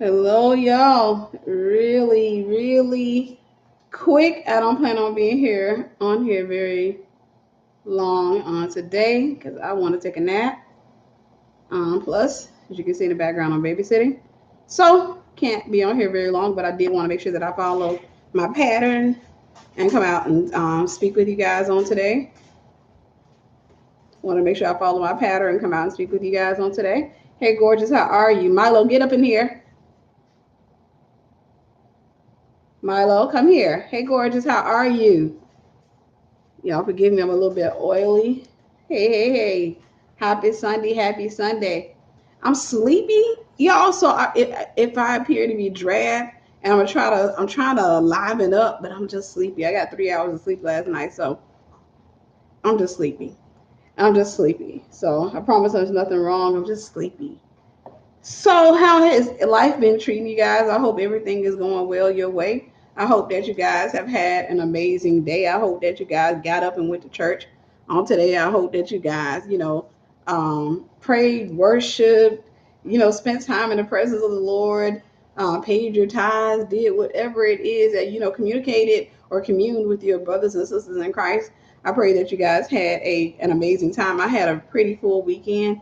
Hello, y'all. Really quick. I don't plan on being here very long on today because I want to take a nap. Plus, as you can see in the background, I'm babysitting. So, can't be on here very long, but I did want to make sure that I follow my pattern and come out and speak with you guys on today. Want to make sure I follow my pattern and come out and speak with you guys on today. Hey, gorgeous, how are you? Milo, get up in here. Milo, come here. Hey, gorgeous, how are you? Y'all forgive me, I'm a little bit oily. Hey. Happy Sunday, happy Sunday. I'm sleepy, y'all. So if I appear to be drab, and I'm trying to liven up, but I'm just sleepy. I got 3 hours of sleep last night, so I'm just sleepy. I'm just sleepy. So I promise there's nothing wrong. I'm just sleepy. So, how has life been treating you guys? I hope everything is going well your way. I hope that you guys have had an amazing day. I hope that you guys got up and went to church on today. I hope that you guys, prayed, worshiped, spent time in the presence of the Lord, paid your tithes, did whatever it is that, communicated or communed with your brothers and sisters in Christ. I pray that you guys had an amazing time. I had a pretty full weekend.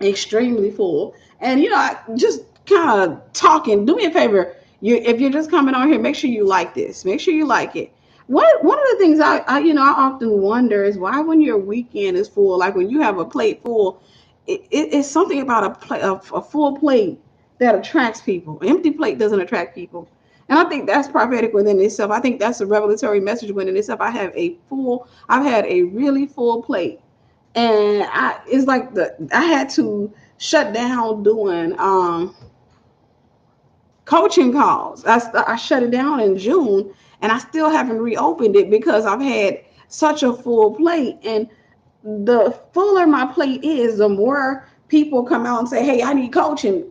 Extremely full. And I just kind of talking. Do me a favor. If you're just coming on here, make sure you like this. Make sure you like it. One of the things I often wonder is why when your weekend is full, like when you have a plate full, it's something about a full plate that attracts people. An empty plate doesn't attract people. And I think that's prophetic within itself. I think that's a revelatory message within itself. I've had a really full plate, and it's like I had to shut down doing coaching calls. I shut it down in June, and I still haven't reopened it because I've had such a full plate. And the fuller my plate is, the more people come out and say, "Hey, I need coaching,"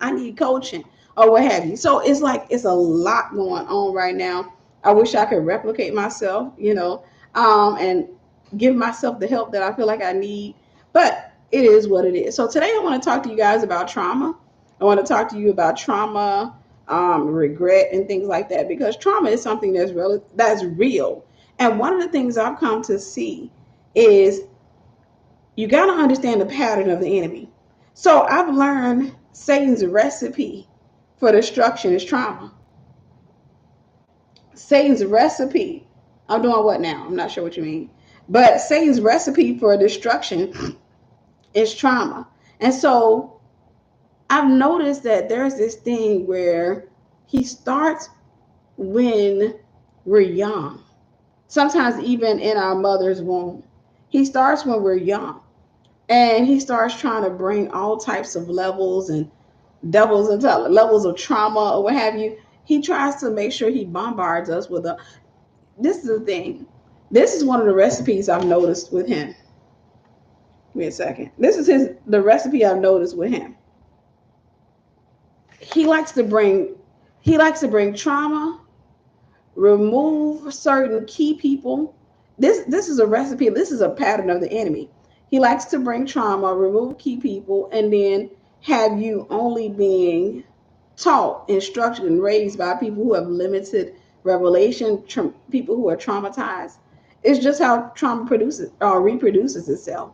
or what have you. So it's like it's a lot going on right now. I wish I could replicate myself, and give myself the help that I feel like I need. But it is what it is. So today I want to talk to you guys about trauma. I want to talk to you about trauma, regret, and things like that, because trauma is something that's real. And one of the things I've come to see is you got to understand the pattern of the enemy. So I've learned Satan's recipe for destruction is trauma. Satan's recipe. I'm doing what now? I'm not sure what you mean. But Satan's recipe for destruction is trauma. And so I've noticed that there's this thing where he starts when we're young, sometimes even in our mother's womb. He starts when we're young, and he starts trying to bring all types of levels and devils and levels of trauma or what have you. He tries to make sure he bombards us with a. This is the thing. This is one of the recipes I've noticed with him. Wait a second. This is the recipe I've noticed with him. He likes to bring trauma, remove certain key people. This is a recipe. This is a pattern of the enemy. He likes to bring trauma, remove key people, and then have you only being taught, instructed, and raised by people who have limited revelation, people who are traumatized. It's just how trauma produces or reproduces itself.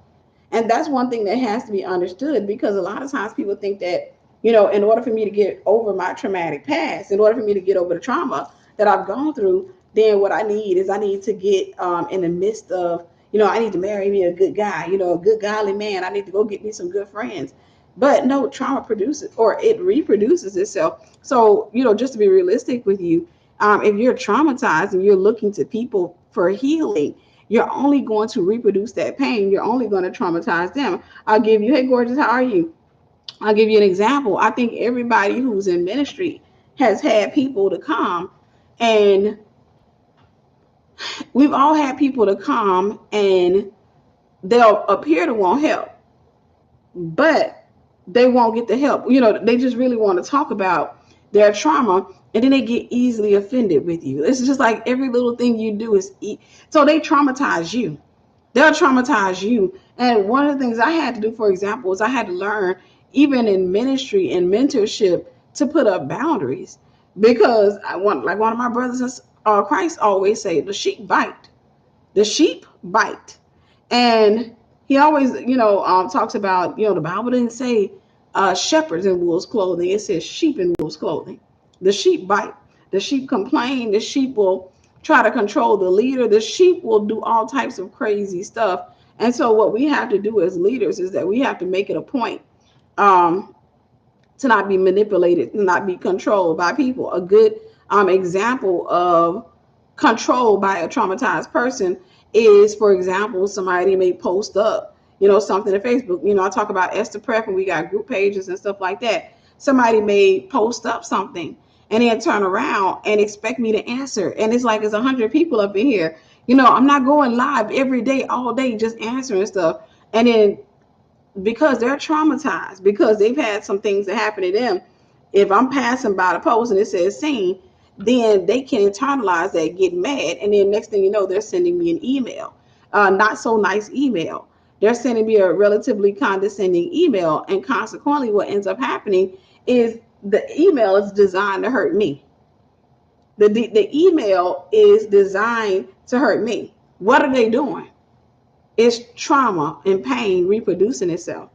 And that's one thing that has to be understood, because a lot of times people think that, in order for me to get over my traumatic past, in order for me to get over the trauma that I've gone through, then what I need is I need to get in the midst of, I need to marry me a good guy, a good godly man. I need to go get me some good friends. But no, trauma produces or it reproduces itself. So, just to be realistic with you, if you're traumatized and you're looking to people for healing, you're only going to reproduce that pain. You're only going to traumatize them. I'll give you, hey, gorgeous, how are you? I'll give you an example. I think everybody who's in ministry has had people to come, and we've all had people to come and they'll appear to want help, but they won't get the help. They just really want to talk about their trauma, and then they get easily offended with you. It's just like every little thing you do is so they traumatize you. They'll traumatize you. And one of the things I had to do, for example, is I had to learn even in ministry and mentorship, to put up boundaries. Because I want, like one of my brothers in Christ always say, the sheep bite. The sheep bite. And he always, talks about, the Bible didn't say shepherds in wolves' clothing. It says sheep in wolves' clothing. The sheep bite. The sheep complain. The sheep will try to control the leader. The sheep will do all types of crazy stuff. And so what we have to do as leaders is that we have to make it a point um, to not be manipulated, to not be controlled by people. A good example of control by a traumatized person is, for example, somebody may post up, something to Facebook. I talk about Esther Prep and we got group pages and stuff like that. Somebody may post up something and then turn around and expect me to answer. And it's like, it's 100 people up in here. I'm not going live every day, all day, just answering stuff. And then because they're traumatized, because they've had some things that happen to them, if I'm passing by the post and it says seen, then they can internalize that, get mad, and then next thing you know, they're sending me an email, not so nice email. They're sending me a relatively condescending email, and consequently, what ends up happening is the email is designed to hurt me. The email is designed to hurt me. What are they doing? It's trauma and pain reproducing itself.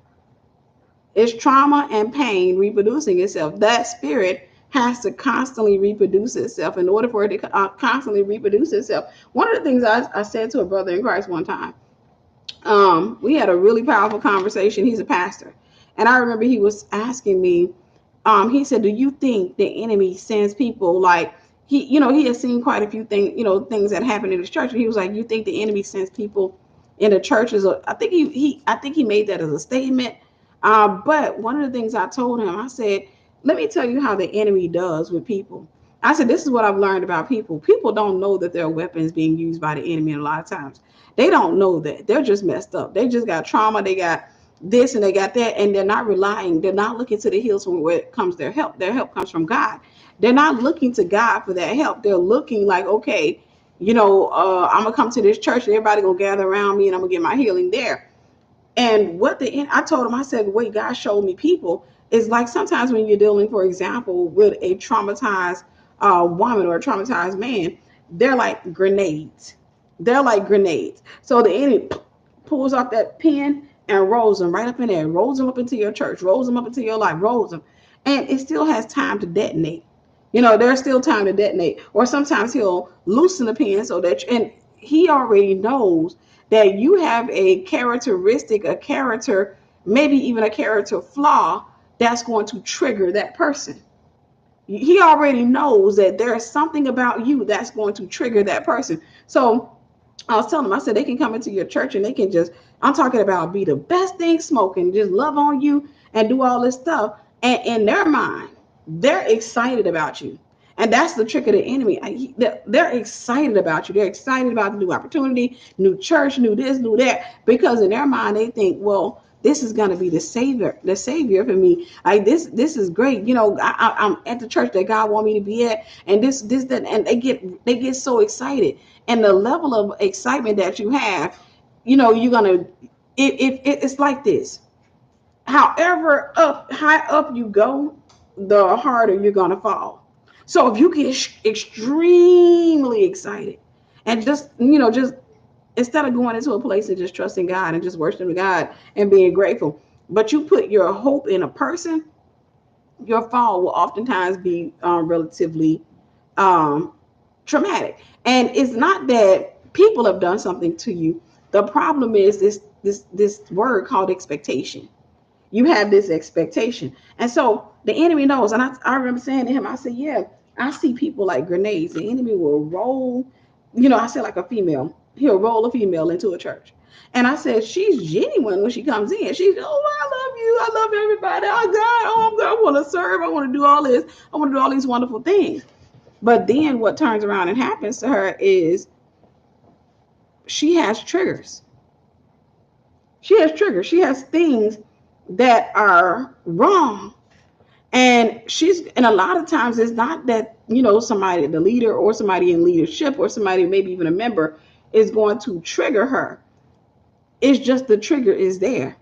It's trauma and pain reproducing itself. That spirit has to constantly reproduce itself. In order for it to constantly reproduce itself, one of the things I said to a brother in Christ one time, we had a really powerful conversation. He's a pastor. And I remember he was asking me, he said, do you think the enemy sends people like, he has seen quite a few things, things that happen in his church. And he was like, you think the enemy sends people in the churches? I think he made that as a statement. But one of the things I told him, I said, let me tell you how the enemy does with people. I said, this is what I've learned about people. People don't know that there are weapons being used by the enemy, and a lot of times they don't know that. They're just messed up. They just got trauma. They got this and they got that, and they're not relying. They're not looking to the hills from where it comes their help. Their help comes from God. They're not looking to God for that help. They're looking like, okay, I'm going to come to this church and everybody going to gather around me and I'm going to get my healing there. And I told him, I said, the way God showed me people is like sometimes when you're dealing, for example, with a traumatized woman or a traumatized man, they're like grenades. They're like grenades. So the enemy pulls off that pin and rolls them right up in there, rolls them up into your church, rolls them up into your life, rolls them. And it still has time to detonate. There's still time to detonate. Or sometimes he'll loosen the pin so that, and he already knows that you have a characteristic, a character, maybe even a character flaw that's going to trigger that person. He already knows that there's something about you that's going to trigger that person. So I was telling them, I said, they can come into your church and they can just, I'm talking about, be the best thing smoking, just love on you and do all this stuff. And in their mind, they're excited about you. And that's the trick of the enemy. They're excited about you. They're excited about the new opportunity, new church, new this, new that, because in their mind, they think, well, this is going to be the savior for me. Like this is great. I'm at the church that God want me to be at, and this, that, and they get so excited. And the level of excitement that you have, you're gonna. It's like this. However high up you go, the harder you're gonna fall. So if you get extremely excited, and just instead of going into a place and just trusting God and just worshiping God and being grateful, but you put your hope in a person, your fall will oftentimes be relatively traumatic. And it's not that people have done something to you. The problem is this word called expectation. You have this expectation. And so the enemy knows. And I remember saying to him, I said, yeah, I see people like grenades. The enemy will roll, I said like a female. He'll roll a female into a church. And I said, she's genuine when she comes in. She's, oh, I love you. I love everybody. Oh, God. Oh, I'm God. I want to serve. I want to do all this. I want to do all these wonderful things. But then what turns around and happens to her is she has triggers. She has triggers. She has things that are wrong. And a lot of times it's not that, somebody, the leader or somebody in leadership or somebody, maybe even a member, is going to trigger her. It's just the trigger is there.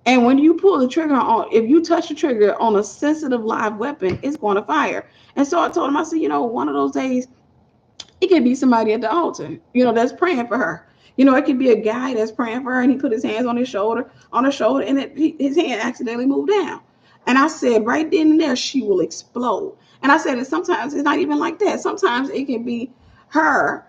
And when you pull the trigger on, if you touch the trigger on a sensitive live weapon, it's going to fire. And so I told him, I said, one of those days, it could be somebody at the altar, that's praying for her. It could be a guy that's praying for her, and he put his hands on her shoulder, and his hand accidentally moved down. And I said, right then and there, she will explode. And I said, that sometimes it's not even like that. Sometimes it can be her,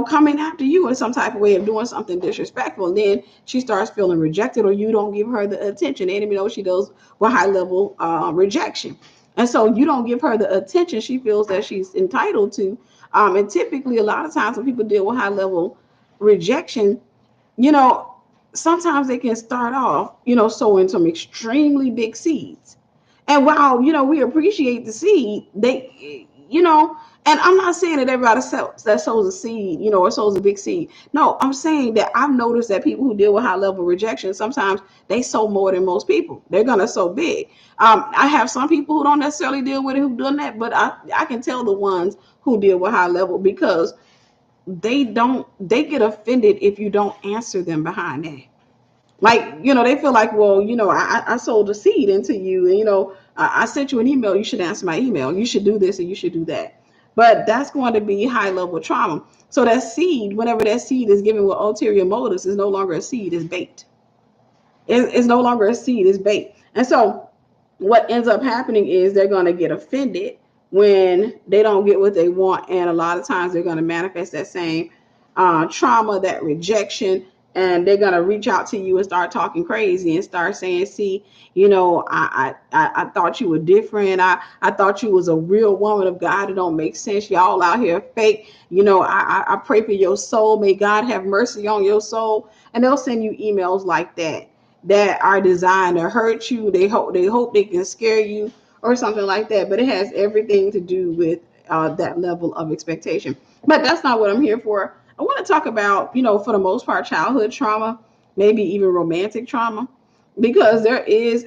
coming after you in some type of way of doing something disrespectful. And then she starts feeling rejected, or you don't give her the attention. The enemy knows she does with high level rejection. And so you don't give her the attention she feels that she's entitled to. And typically, a lot of times when people deal with high level rejection, you know, sometimes they can start off, sowing some extremely big seeds. And while, we appreciate the seed, and I'm not saying that everybody that sows a seed, or sows a big seed. No, I'm saying that I've noticed that people who deal with high level rejection, sometimes they sow more than most people. They're going to sow big. I have some people who don't necessarily deal with it who've done that, but I can tell the ones who deal with high level, because they get offended if you don't answer them behind that. Like, they feel like, well, I sold a seed into you, and I sent you an email, you should answer my email, you should do this and you should do that. But that's going to be high level trauma. So that seed, whenever that seed is given with ulterior motives, is no longer a seed, it's bait. It's no longer a seed, it's bait. And so what ends up happening is they're going to get offended when they don't get what they want, and a lot of times they're going to manifest that same trauma, that rejection, and they're going to reach out to you and start talking crazy and start saying, see, I thought you were different. I thought you was a real woman of God. It don't make sense. Y'all out here fake. I pray for your soul. May God have mercy on your soul. And they'll send you emails like that are designed to hurt you. They hope they can scare you or something like that. But it has everything to do with that level of expectation. But that's not what I'm here for. I want to talk about, for the most part, childhood trauma, maybe even romantic trauma, because there is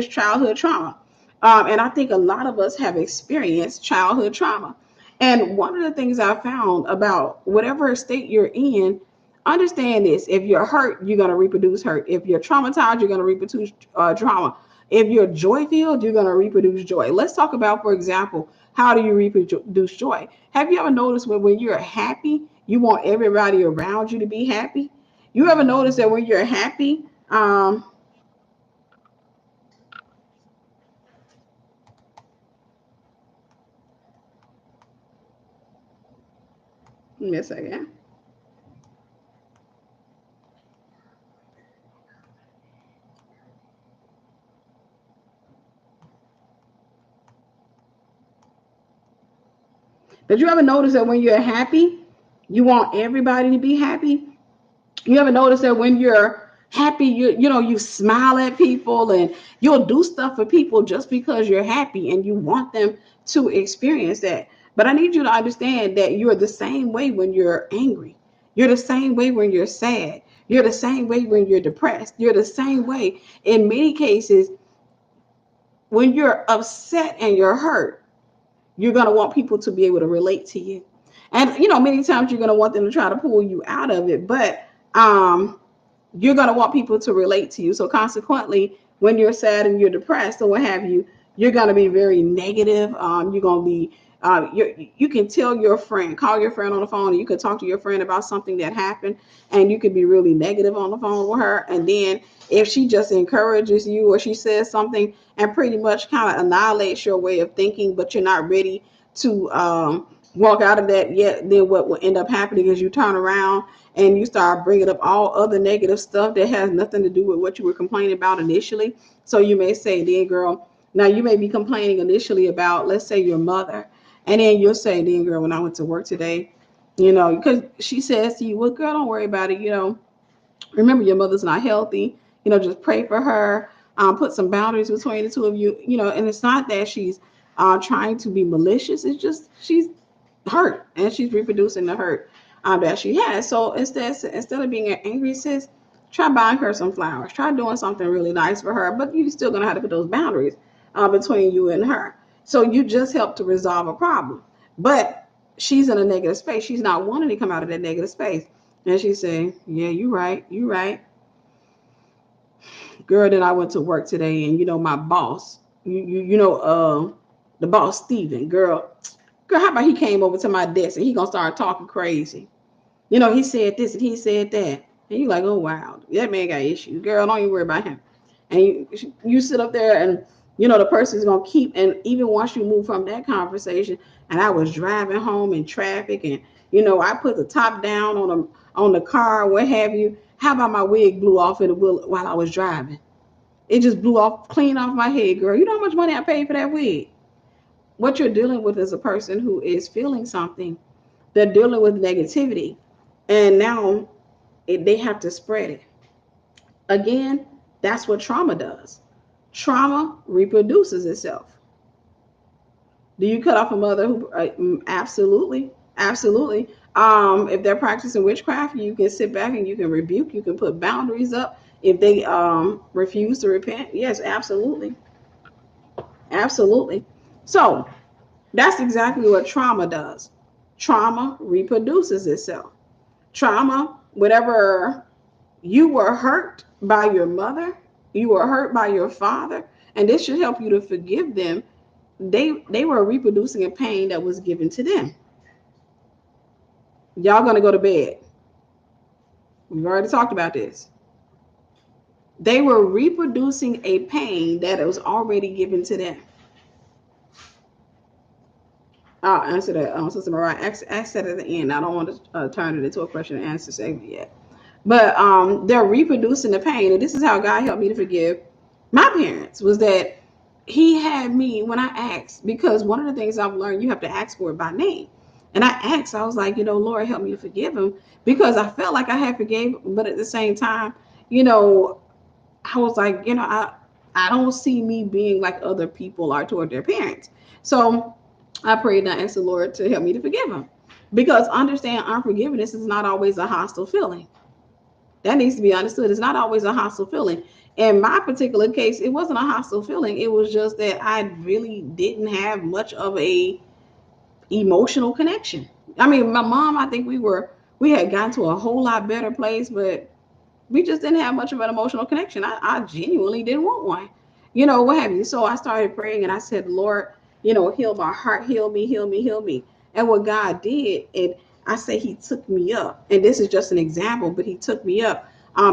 childhood trauma, and I think a lot of us have experienced childhood trauma. And one of the things I found about whatever state you're in, understand this: if you're hurt, you're going to reproduce hurt. If you're traumatized, you're going to reproduce trauma. If you're joy filled, you're going to reproduce joy. Let's talk about, for example, how do you reproduce joy? Have you ever noticed when you're happy, you want everybody around you to be happy? You ever notice that when you're happy, give me a second. Did you ever notice that when you're happy, you want everybody to be happy? You ever notice that when you're happy, you smile at people, and you'll do stuff for people just because you're happy and you want them to experience that. But I need you to understand that you're the same way when you're angry. You're the same way when you're sad. You're the same way when you're depressed. You're the same way in many cases when you're upset and you're hurt. You're going to want people to be able to relate to you. And many times you're going to want them to try to pull you out of it, but you're going to want people to relate to you. So consequently, when you're sad and you're depressed or what have you, you're going to be very negative. You're going to be, you can tell your friend, call your friend on the phone, and you can talk to your friend about something that happened, and you can be really negative on the phone with her. And then if she just encourages you, or she says something and pretty much kind of annihilates your way of thinking, but you're not ready to walk out of that yet, then what will end up happening is you turn around and you start bringing up all other negative stuff that has nothing to do with what you were complaining about initially. So you may say, then girl, now you may be complaining initially about, let's say, your mother. And then you'll say, then girl, when I went to work today, because she says to you, well, girl, don't worry about it. Remember, your mother's not healthy. Just pray for her. Put some boundaries between the two of you. And it's not that she's trying to be malicious. It's just she's hurt, and she's reproducing the hurt that she has. So instead of being angry, sis, try buying her some flowers. Try doing something really nice for her. But you're still gonna have to put those boundaries between you and her. So you just help to resolve a problem. But she's in a negative space. She's not wanting to come out of that negative space. And she's saying, yeah, you're right. You're right. Girl, then I went to work today, and my boss, the boss Steven, girl, how about he came over to my desk and he gonna start talking crazy? He said this and he said that. And you like, oh wow, that man got issues. Girl, don't you worry about him. And you sit up there and the person's gonna keep, and even once you move from that conversation, and I was driving home in traffic, and I put the top down on the car, what have you. How about my wig blew off in the wheel while I was driving? It just blew off clean off my head, girl. You know how much money I paid for that wig? What you're dealing with is a person who is feeling something. They're dealing with negativity, and now they have to spread it. Again, that's what trauma does. Trauma reproduces itself. Do you cut off a mother who? Absolutely, absolutely. If they're practicing witchcraft, you can sit back and you can rebuke. You can put boundaries up. If they refuse to repent, yes, absolutely, absolutely. So that's exactly what trauma does. Trauma reproduces itself. Trauma, whatever, you were hurt by your mother, you were hurt by your father, and this should help you to forgive them. They were reproducing a pain that was given to them. Y'all gonna go to bed. We've already talked about this. They were reproducing a pain that was already given to them. I'll answer that, Sister Mariah. Ask that at the end. I don't want to turn it into a question and answer segment yet. But they're reproducing the pain, and this is how God helped me to forgive my parents. Was that He had me when I asked, because one of the things I've learned, you have to ask for it by name. And I asked, I was like, Lord, help me to forgive him, because I felt like I had forgave, but at the same time, I was like, I don't see me being like other people are toward their parents. So I prayed and I asked the Lord to help me to forgive him, because understand, unforgiveness is not always a hostile feeling. That needs to be understood. It's not always a hostile feeling. In my particular case, it wasn't a hostile feeling. It was just that I really didn't have much of a emotional connection. I mean, my mom, I think we had gotten to a whole lot better place, but we just didn't have much of an emotional connection. I genuinely didn't want one, what have you. So I started praying and I said, Lord, heal my heart, heal me, heal me, heal me. And what God did, and I say He took me up. And this is just an example, but He took me up.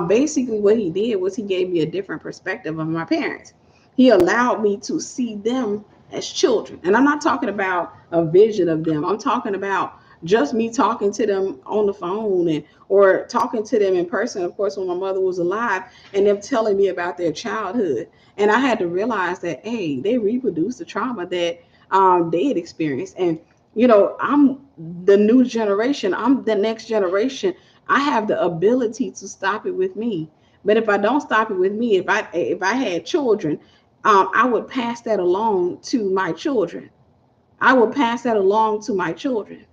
Basically, what He did was He gave me a different perspective of my parents. He allowed me to see them as children. And I'm not talking about a vision of them. I'm talking about just me talking to them on the phone, and or talking to them in person, of course, when my mother was alive, and them telling me about their childhood. And I had to realize that, hey, they reproduced the trauma that they had experienced. And I'm the new generation, I'm the next generation. I have the ability to stop it with me. But if I don't stop it with me, if I had children, I would pass that along to my children. I will pass that along to my children.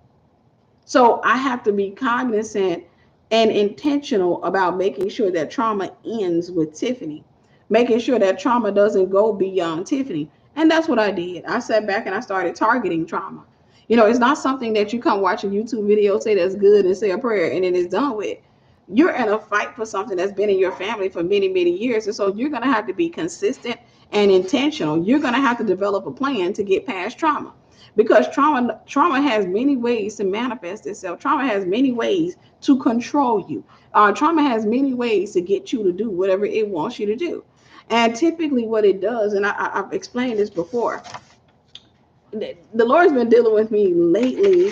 So I have to be cognizant and intentional about making sure that trauma ends with Tiffany, making sure that trauma doesn't go beyond Tiffany. And that's what I did. I sat back and I started targeting trauma. It's not something that you come watch a YouTube video, say that's good, and say a prayer, and then it's done with. You're in a fight for something that's been in your family for many, many years. And so you're going to have to be consistent and intentional. You're going to have to develop a plan to get past trauma, because trauma has many ways to manifest itself. Trauma has many ways to control you. Trauma has many ways to get you to do whatever it wants you to do. And typically what it does, and I've explained this before, the Lord's been dealing with me lately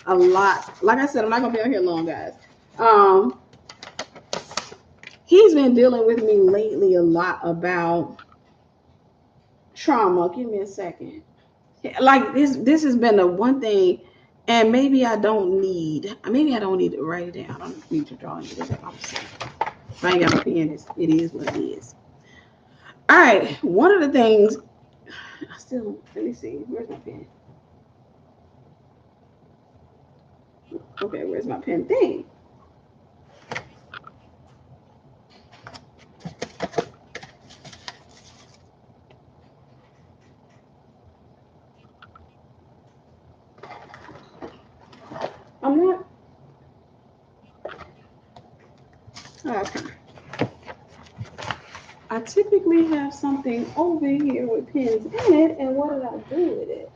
a lot. Like I said, I'm not going to be on here long, guys. He's been dealing with me lately a lot about trauma. Give me a second. Like this has been the one thing, and maybe I don't need to write it down. I don't need to draw it. If I ain't got my pen, it is what it is. All right, one of the things let me see, where's my pen? Okay, where's my pen thing? I'm not. Okay. I typically have something over here with pins in it, and what did I do with it?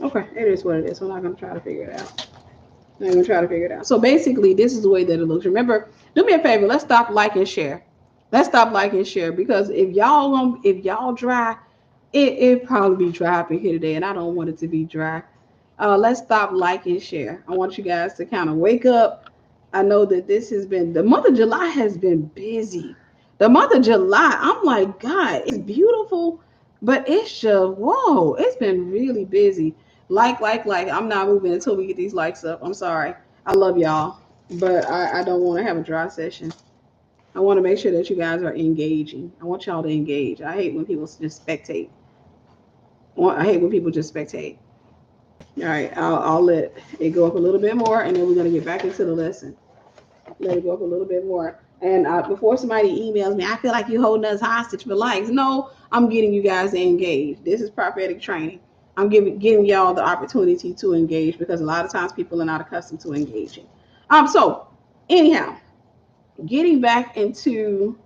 Okay, it is what it is. We're not gonna try to figure it out. I'm gonna try to figure it out. So basically, this is the way that it looks. Remember, do me a favor. Let's stop, like, and share. Let's stop, like, and share, because if y'all dry, it probably be dry up in here today, and I don't want it to be dry. Let's stop, like, and share. I want you guys to kind of wake up. I know that this has been, the month of July has been busy. The month of July, I'm like, God, it's beautiful, but it's just, whoa, it's been really busy. Like, I'm not moving until we get these likes up. I'm sorry. I love y'all, but I don't want to have a dry session. I want to make sure that you guys are engaging. I want y'all to engage. I hate when people just spectate. I hate when people just spectate. All right, I'll let it go up a little bit more, and then we're gonna get back into the lesson. Let it go up a little bit more. And before somebody emails me, I feel like you're holding us hostage for likes. No, I'm getting you guys to engage. This is prophetic training. I'm getting y'all the opportunity to engage, because a lot of times people are not accustomed to engaging. So anyhow, getting back into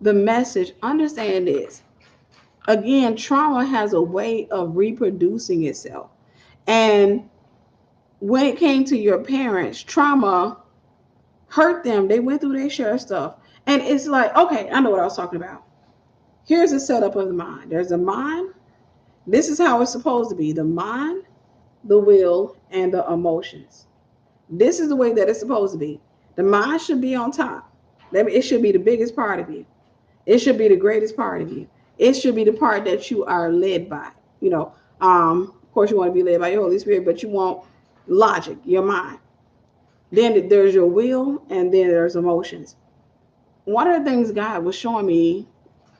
the message, understand this. Again, trauma has a way of reproducing itself. And when it came to your parents, trauma hurt them. They went through their share of stuff. And it's like, okay, I know what I was talking about. Here's the setup of the mind. There's a mind. This is how it's supposed to be: the mind, the will, and the emotions. This is the way that it's supposed to be. The mind should be on top. It should be the biggest part of you. It should be the greatest part of you. It should be the part that you are led by. Of course, you want to be led by your Holy Spirit, but you want logic, your mind. Then there's your will, and then there's emotions. One of the things God was showing me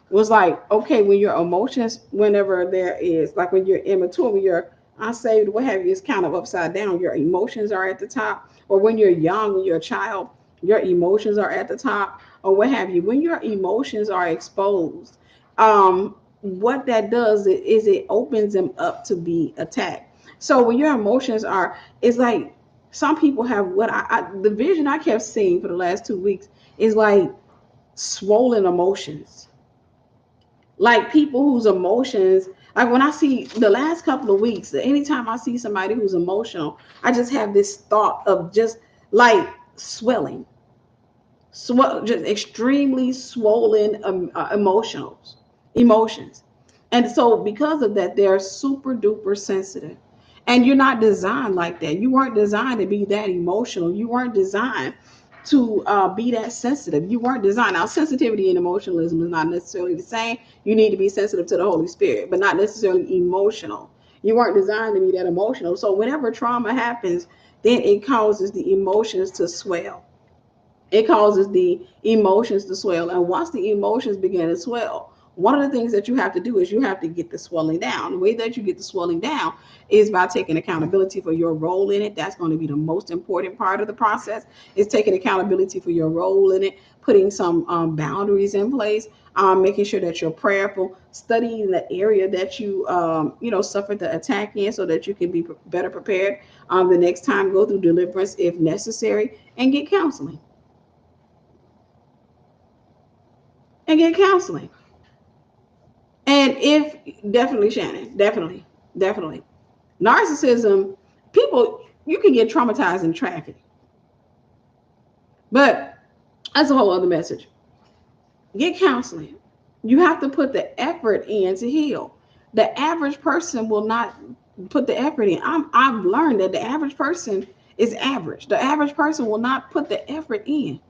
was like, okay, when your emotions, whenever there is, like when you're immature, when you're unsaved, what have you, is kind of upside down. Your emotions are at the top. Or when you're young, when you're a child, your emotions are at the top, or what have you. When your emotions are exposed, what that does is it opens them up to be attacked. So when your emotions are, it's like some people have what the vision I kept seeing for the last 2 weeks is like swollen emotions, like people whose emotions, like when I see the last couple of weeks, anytime I see somebody who's emotional, I just have this thought of just like swelling, just extremely swollen emotions. And so because of that, they're super duper sensitive. And you're not designed like that. You weren't designed to be that emotional. You weren't designed to be that sensitive. You weren't designed. Now, sensitivity and emotionalism is not necessarily the same. You need to be sensitive to the Holy Spirit, but not necessarily emotional. You weren't designed to be that emotional. So whenever trauma happens, then it causes the emotions to swell. It causes the emotions to swell. And once the emotions begin to swell, one of the things that you have to do is you have to get the swelling down. The way that you get the swelling down is by taking accountability for your role in it. That's going to be the most important part of the process, is taking accountability for your role in it, putting some boundaries in place, making sure that you're prayerful, studying the area that you suffered the attack in, so that you can be better prepared the next time, go through deliverance if necessary, and get counseling. And get counseling. And if definitely, Shannon, definitely. Narcissism, people, you can get traumatized in traffic. But that's a whole other message. Get counseling. You have to put the effort in to heal. The average person will not put the effort in. I've learned that the average person is average. The average person will not put the effort in.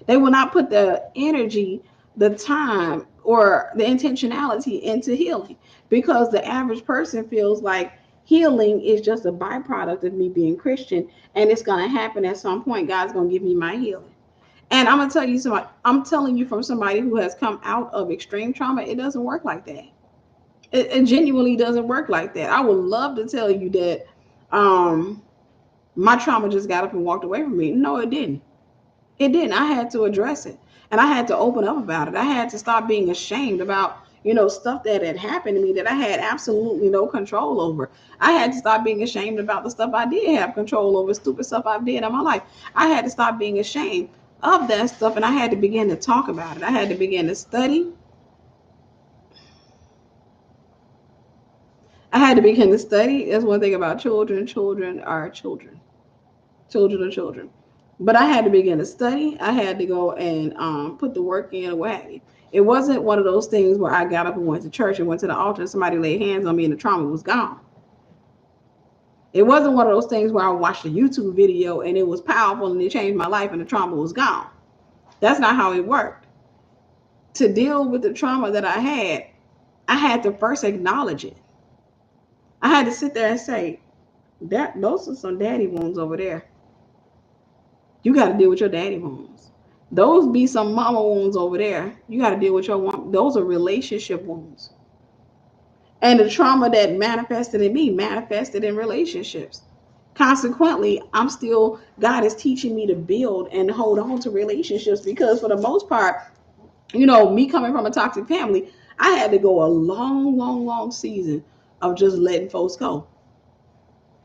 They will not put the energy, the time, or the intentionality into healing, because the average person feels like healing is just a byproduct of me being Christian, and it's going to happen at some point. God's going to give me my healing. And I'm gonna tell you something. I'm telling you from somebody who has come out of extreme trauma, it doesn't work like that. It genuinely doesn't work like that. I would love to tell you that my trauma just got up and walked away from me. No, it didn't. It didn't. I had to address it, and I had to open up about it. I had to stop being ashamed about stuff that had happened to me that I had absolutely no control over. I had to stop being ashamed about the stuff I did have control over, stupid stuff I did in my life. I had to stop being ashamed of that stuff, and I had to begin to talk about it. I had to begin to study. I had to begin to study. That's one thing about children. Children are children. Children are children. But I had to begin to study. I had to go and put the work in or what have you. It wasn't one of those things where I got up and went to church and went to the altar and somebody laid hands on me and the trauma was gone. It wasn't one of those things where I watched a YouTube video and it was powerful and it changed my life and the trauma was gone. That's not how it worked. To deal with the trauma that I had to first acknowledge it. I had to sit there and say, those are some daddy wounds over there. You got to deal with your daddy wounds. Those be some mama wounds over there. You got to deal with your one. Those are relationship wounds. And the trauma that manifested in me manifested in relationships. Consequently, God is teaching me to build and hold on to relationships because for the most part, me coming from a toxic family, I had to go a long, long, long season of just letting folks go.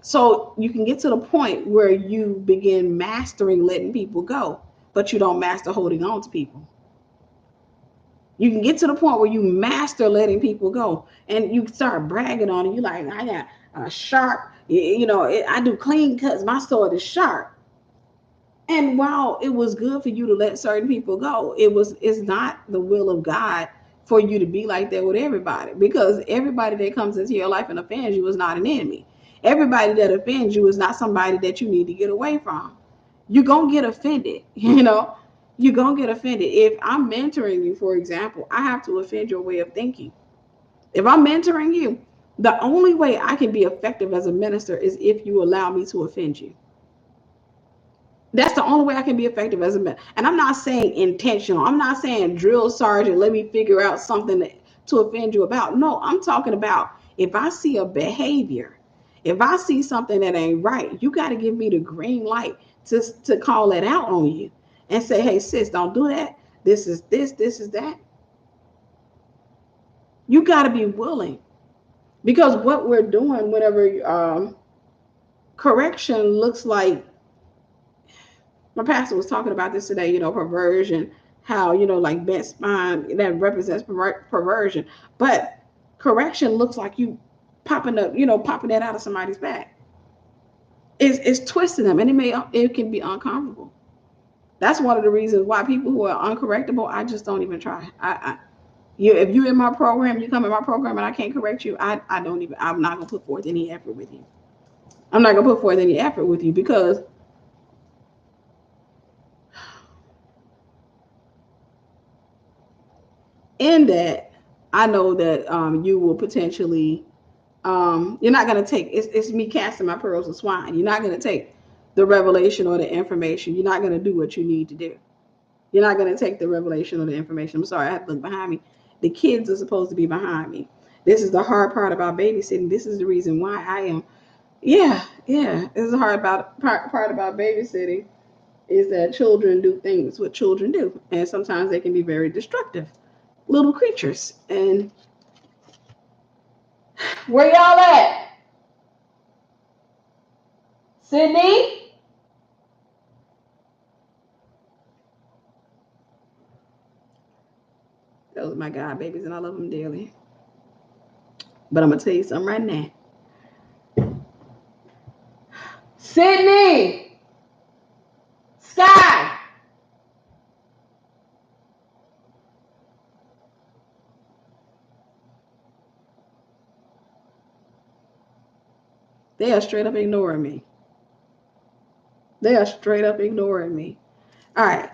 So you can get to the point where you begin mastering letting people go, but you don't master holding on to people. You can get to the point where you master letting people go and you start bragging on it. You like, I got a sharp, I do clean cuts. My sword is sharp. And while it was good for you to let certain people go, it's not the will of God for you to be like that with everybody, because everybody that comes into your life and offends you is not an enemy. Everybody that offends you is not somebody that you need to get away from. You're going to get offended, You're going to get offended. If I'm mentoring you, for example, I have to offend your way of thinking. If I'm mentoring you, the only way I can be effective as a minister is if you allow me to offend you. That's the only way I can be effective as a minister. And I'm not saying intentional. I'm not saying drill sergeant, let me figure out something to offend you about. No, I'm talking about if I see a behavior, if I see something that ain't right, you got to give me the green light to call it out on you and say, hey, sis, don't do that. This is that. You got to be willing, because what we're doing whenever correction looks like, my pastor was talking about this today, perversion, how, like bent spine, that represents perversion. But correction looks like you popping that out of somebody's back. It's twisting them, and it can be uncomfortable. That's one of the reasons why people who are uncorrectable, I just don't even try. If you're in my program, you come in my program and I can't correct you, I'm not gonna put forth any effort with you. I'm not gonna put forth any effort with you, because in that, I know that you will potentially, you're not going to take, it's me casting my pearls to swine. You're not going to take the revelation or the information. You're not going to do what you need to do. You're not going to take the revelation or the information. I'm sorry, I have to look behind me. The kids are supposed to be behind me. This is the hard part about babysitting. This is the reason why I am, this is the hard part about babysitting, is that children do things what children do. And sometimes they can be very destructive little creatures. And where y'all at? Sydney? Those are my God babies, and I love them dearly. But I'm gonna tell you something right now. Sydney! Sky! They are straight up ignoring me. They are straight up ignoring me. All right.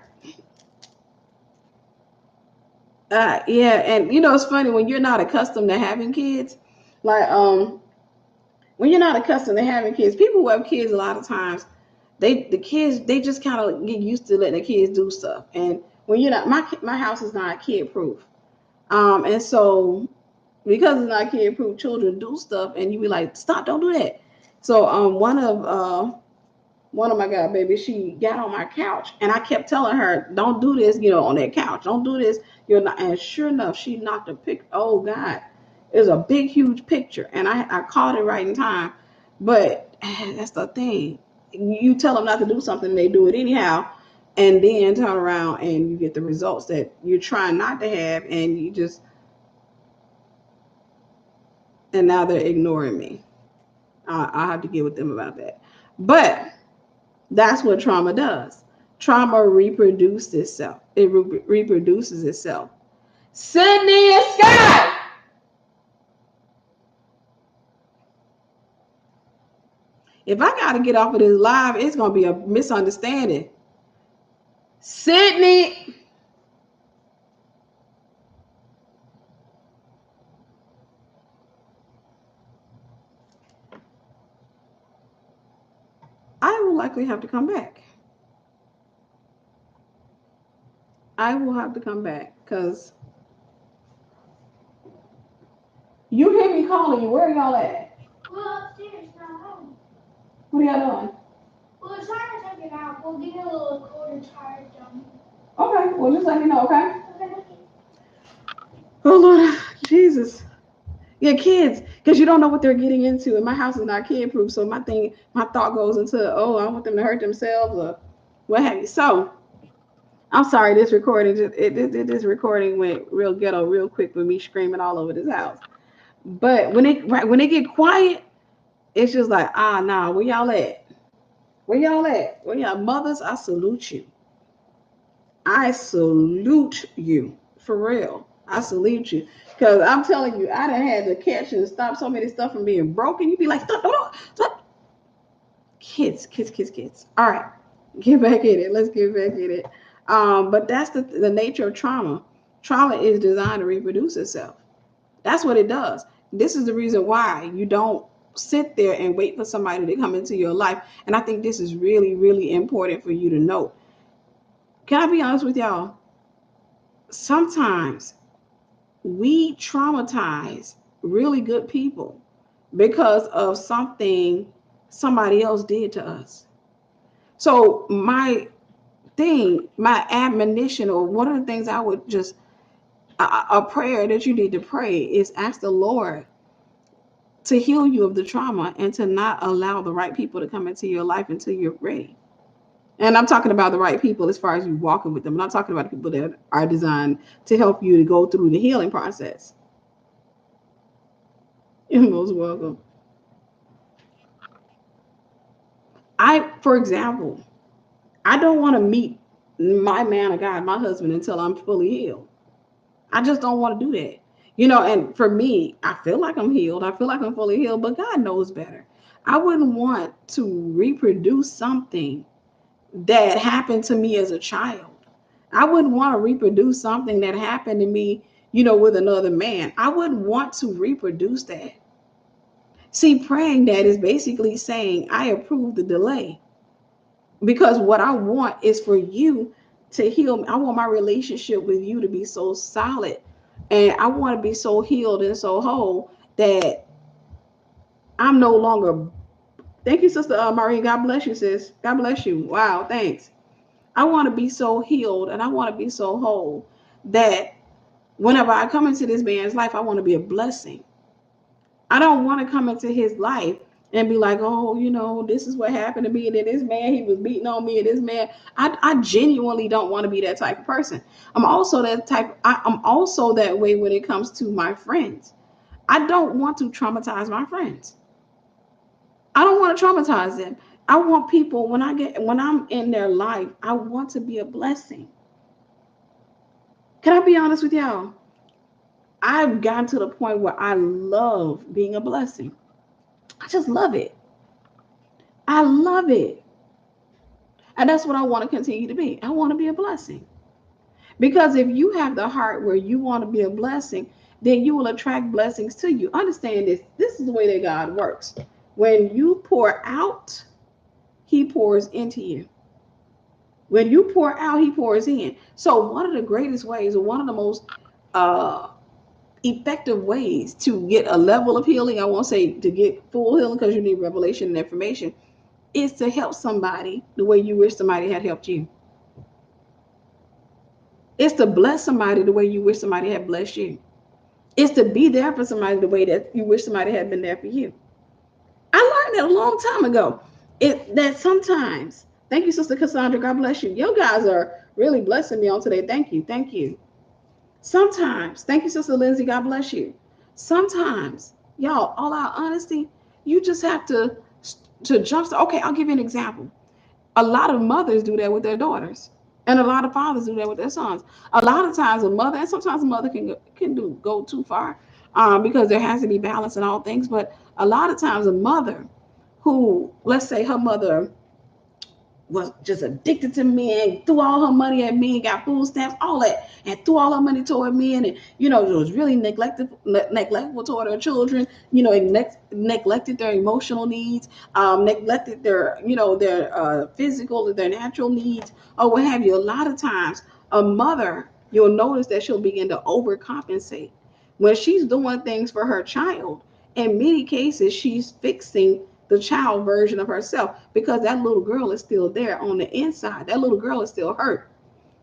Yeah, and it's funny when you're not accustomed to having kids, like when you're not accustomed to having kids, people who have kids a lot of times, the kids, they just kind of get used to letting the kids do stuff. And when you're not, my house is not kid proof, and so because it's not kid proof, children do stuff, and you be like, stop, don't do that. So one of one of my god baby, she got on my couch, and I kept telling her, "Don't do this, on that couch. Don't do this. You're not." And sure enough, she knocked a pic. Oh God, it was a big, huge picture, and I caught it right in time. But that's the thing. You tell them not to do something, they do it anyhow, and then turn around and you get the results that you're trying not to have, and you just and now they're ignoring me. I have to get with them about that. But that's what trauma does. Trauma reproduces itself. It reproduces itself. Sydney and Sky. If I got to get off of this live, it's going to be a misunderstanding. Sydney. I will likely have to come back. I will have to come back because you hear me calling you. Where are y'all at? Well, upstairs, not home. What are y'all doing? Well, we're trying to take it out. We'll give you a little quarter tire done. Okay, well, just let me know, okay? Okay. Oh, Lord, Jesus. Yeah, kids, because you don't know what they're getting into. And my house is not kid proof. So my thought goes into, oh, I want them to hurt themselves or what have you. So I'm sorry, this recording went real ghetto real quick with me screaming all over this house. But when they get quiet, it's just like, nah, where y'all at? Where y'all at? Where y'all mothers? I salute you. I salute you. For real. I salute you. Because I'm telling you, I done had to catch and stop so many stuff from being broken. You'd be like, stop. Kids. All right. Get back in it. Let's get back in it. But that's the nature of trauma. Trauma is designed to reproduce itself. That's what it does. This is the reason why you don't sit there and wait for somebody to come into your life. And I think this is really, really important for you to know. Can I be honest with y'all? Sometimes we traumatize really good people because of something somebody else did to us. So my admonition, or one of the things I would just a prayer that you need to pray is ask the Lord to heal you of the trauma and to not allow the right people to come into your life until you're ready. And I'm talking about the right people as far as you walking with them. I'm not talking about the people that are designed to help you to go through the healing process. You're most welcome. For example, I don't want to meet my man of God, my husband, until I'm fully healed. I just don't want to do that. And for me, I feel like I'm healed. I feel like I'm fully healed, but God knows better. I wouldn't want to reproduce something that happened to me as a child. I wouldn't want to reproduce something that happened to me, with another man. I wouldn't want to reproduce that. See, praying that is basically saying, I approve the delay. Because what I want is for you to heal. I want my relationship with you to be so solid. And I want to be so healed and so whole that I'm no longer. Thank you, Sister Maureen. God bless you, sis. God bless you. Wow, thanks. I want to be so healed and I want to be so whole that whenever I come into this man's life, I want to be a blessing. I don't want to come into his life and be like, oh, this is what happened to me. And then this man, he was beating on me. And this man, I genuinely don't want to be that type of person. I'm also I'm also that way when it comes to my friends. I don't want to traumatize my friends. I don't want to traumatize them. I want people when I'm in their life, I want to be a blessing. Can I be honest with y'all? I've gotten to the point where I love being a blessing. I just love it. I love it. And that's what I want to continue to be. I want to be a blessing. Because if you have the heart where you want to be a blessing, then you will attract blessings to you. Understand this. This is the way that God works. When you pour out, he pours into you. When you pour out, he pours in. So one of the greatest ways, or one of the most effective ways to get a level of healing, I won't say to get full healing because you need revelation and information, is to help somebody the way you wish somebody had helped you. It's to bless somebody the way you wish somebody had blessed you. It's to be there for somebody the way that you wish somebody had been there for you. I learned that a long time ago. It that sometimes, thank you, Sister Cassandra. God bless you. You guys are really blessing me on today. Thank you. Thank you. Sometimes, thank you, Sister Lindsay. God bless you. Sometimes, y'all, all our honesty, you just have to jumpstart. Okay, I'll give you an example. A lot of mothers do that with their daughters, and a lot of fathers do that with their sons. A lot of times, a mother, and sometimes a mother can go too far, because there has to be balance in all things. But a lot of times, a mother who, let's say, her mother was just addicted to men, threw all her money at men, got food stamps, all that, and threw all her money toward men, and was really neglectful toward her children. Neglected their emotional needs, neglected their their physical, their natural needs, or what have you. A lot of times, a mother, you'll notice that she'll begin to overcompensate when she's doing things for her child. In many cases, she's fixing the child version of herself, because that little girl is still there on the inside. That little girl is still hurt.